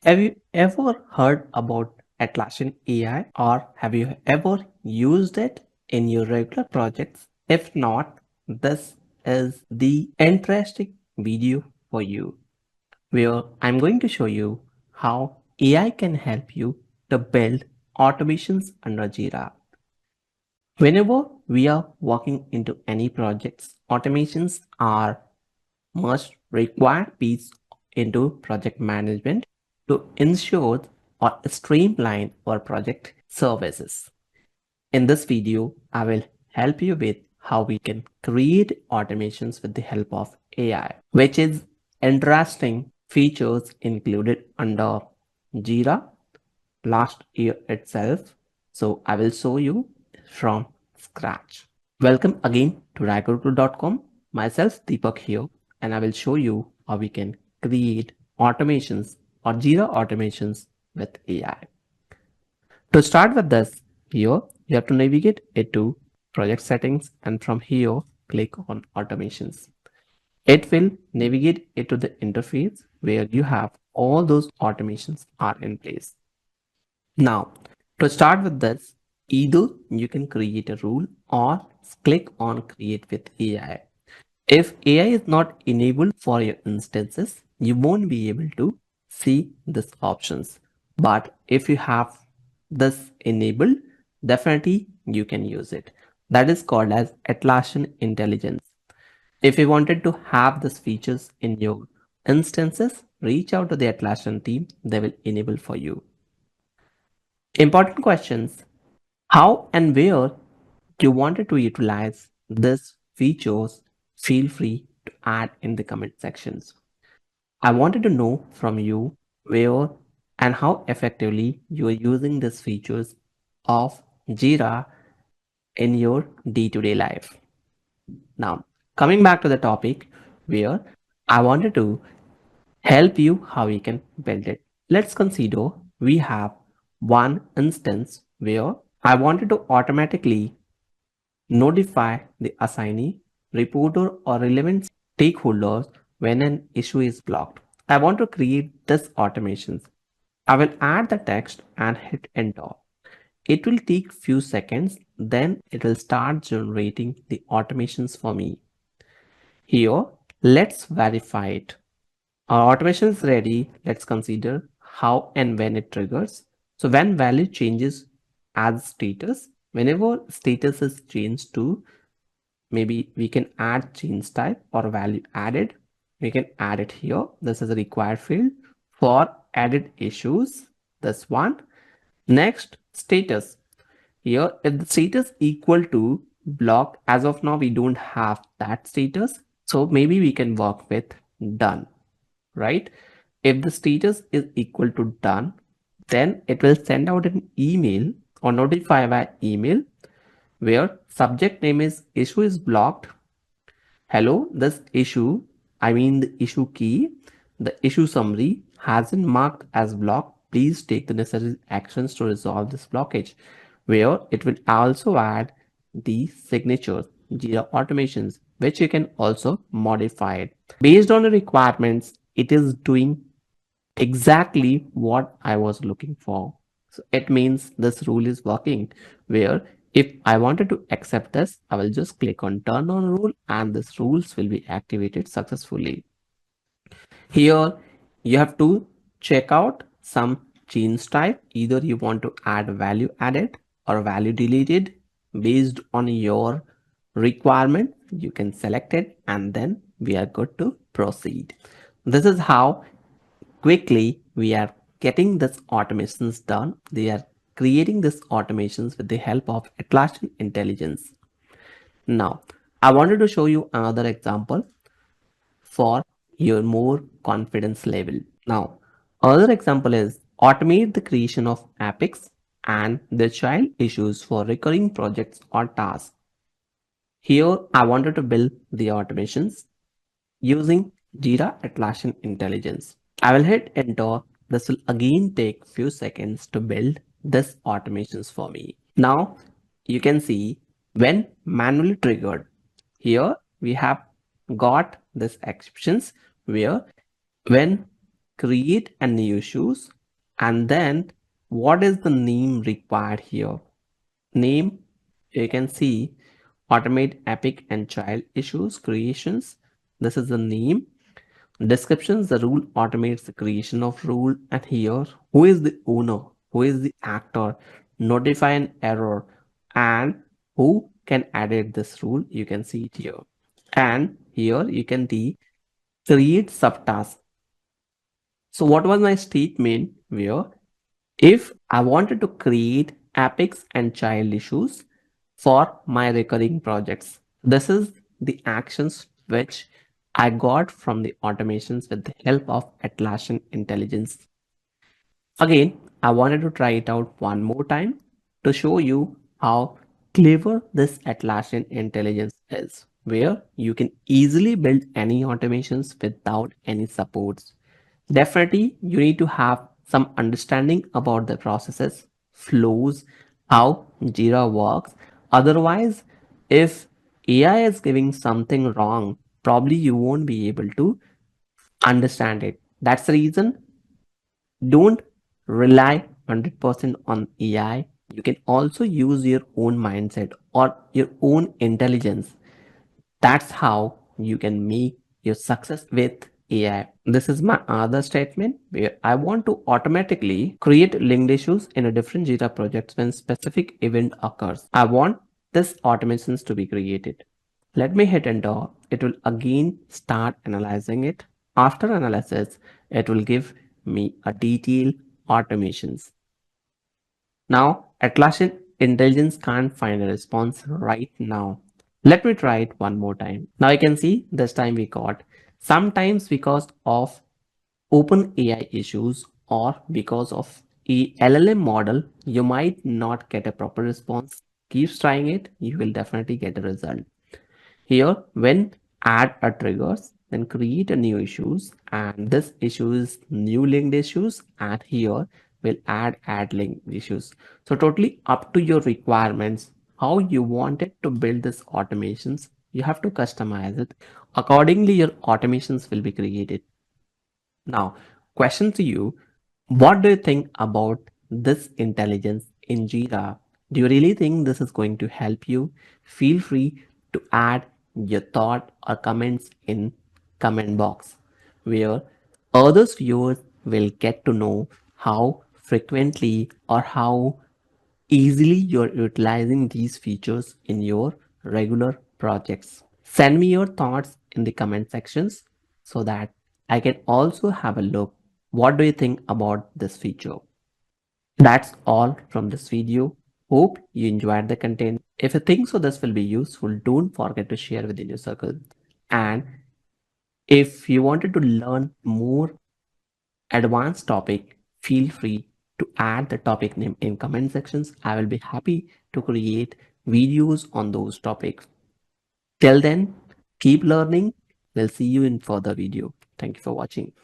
Have you ever heard about Atlassian AI or have you ever used it in your regular projects? If not, this is the interesting video for you where I'm going to show you how AI can help you to build automations under Jira. Whenever we are working into any projects, automations are must required piece into project management to ensure or streamline our project services. In this video, I will help you with how we can create automations with the help of AI, which is interesting features included under Jira last year itself. So I will show you from scratch. Welcome again to Gurukul.com. Myself Deepak here, and I will show you how we can create automations or Jira automations with AI. To start with this, here you have to navigate it to project settings, and from here click on automations. It will navigate it to the interface where you have all those automations are in place. Now, to start with this, either you can create a rule or click on create with AI. If AI is not enabled for your instances, you won't be able to see these options. But if you have this enabled, definitely you can use it. That is called as Atlassian Intelligence. If you wanted to have these features in your instances, reach out to the Atlassian team. They will enable for you. Important questions. How and where you wanted to utilize these features, feel free to add in the comment sections. I wanted to know from you where and how effectively you are using these features of Jira in your day-to-day life. Now, coming back to the topic where I wanted to help you how you can build it. Let's consider we have one instance where I wanted to automatically notify the assignee, reporter, or relevant stakeholders when an issue is blocked. I want to create this automations. I will add the text and hit enter. It will take few seconds, then it will start generating the automations for me. Here, let's verify it. Our automation is ready. Let's consider how and when it triggers. So when value changes as status, whenever status is changed to, maybe we can add change type or value added. We can add it here. This is a required field for added issues. This one. Next, status. Here, if the status equal to block, as of now, we don't have that status. So maybe we can work with done, right? If the status is equal to done, then it will send out an email or notify by email where subject name is issue is blocked. Hello, this issue, I mean the issue key, the issue summary has been marked as blocked. Please take the necessary actions to resolve this blockage, where it will also add the signatures, Jira automations, which you can also modify it. Based on the requirements, it is doing exactly what I was looking for. So it means this rule is working, where if I wanted to accept this, I will just click on turn on rule and this rules will be activated successfully. Here you have to check out some change type. Either you want to add value added or value deleted based on your requirement. You can select it and then we are good to proceed. This is how quickly we are getting this automations done. They are creating these automations with the help of Atlassian Intelligence. Now, I wanted to show you another example for your more confidence level. Now, another example is automate the creation of epics and the child issues for recurring projects or tasks. Here, I wanted to build the automations using Jira Atlassian Intelligence. I will hit enter. This will again take few seconds to build this automations for me. Now you can see when manually triggered. Here we have got this exceptions where when create a new issues, and then what is the name required here? Name, you can see automate epic and child issues creations. This is the name. Descriptions, the rule automates the creation of rule, and here who is the owner, who is the actor, notify an error, and who can edit this rule, you can see it here. And here you can see create subtask. So what was my statement where if I wanted to create epics and child issues for my recurring projects, this is the actions which I got from the automations with the help of Atlassian Intelligence. Again, I wanted to try it out one more time to show you how clever this Atlassian Intelligence is, where you can easily build any automations without any supports. Definitely, you need to have some understanding about the processes, flows, how Jira works. Otherwise, if AI is giving something wrong, probably you won't be able to understand it. That's the reason don't rely 100% on AI. You can also use your own mindset or your own intelligence. That's how you can make your success with AI. This is my other statement where I want to automatically create linked issues in a different Jira projects when specific event occurs. I want this automations to be created. Let me hit enter. It will again start analyzing it. After analysis, it will give me a detailed automations. Now, Atlassian Intelligence can't find a response right now. Let me try it one more time. Now you can see this time we got sometimes because of OpenAI issues or because of a LLM model, you might not get a proper response. Keep trying it, you will definitely get a result. Here, when add a triggers, then create a new issues, and this issue is new linked issues, and here we'll add linked issues. So totally up to your requirements, how you wanted to build this automations, you have to customize it. Accordingly, your automations will be created. Now, question to you, what do you think about this intelligence in Jira? Do you really think this is going to help you? Feel free to add your thought or comments in comment box where others viewers will get to know how frequently or how easily you're utilizing these features in your regular projects. Send me your thoughts in the comment sections so that I can also have a look. What do you think about this feature? That's all from this video. Hope you enjoyed the content. If you think so this will be useful, don't forget to share within your circle. And if you wanted to learn more advanced topic, feel free to add the topic name in comment sections. I will be happy to create videos on those topics. Till then, keep learning. We'll see you in further video. Thank you for watching.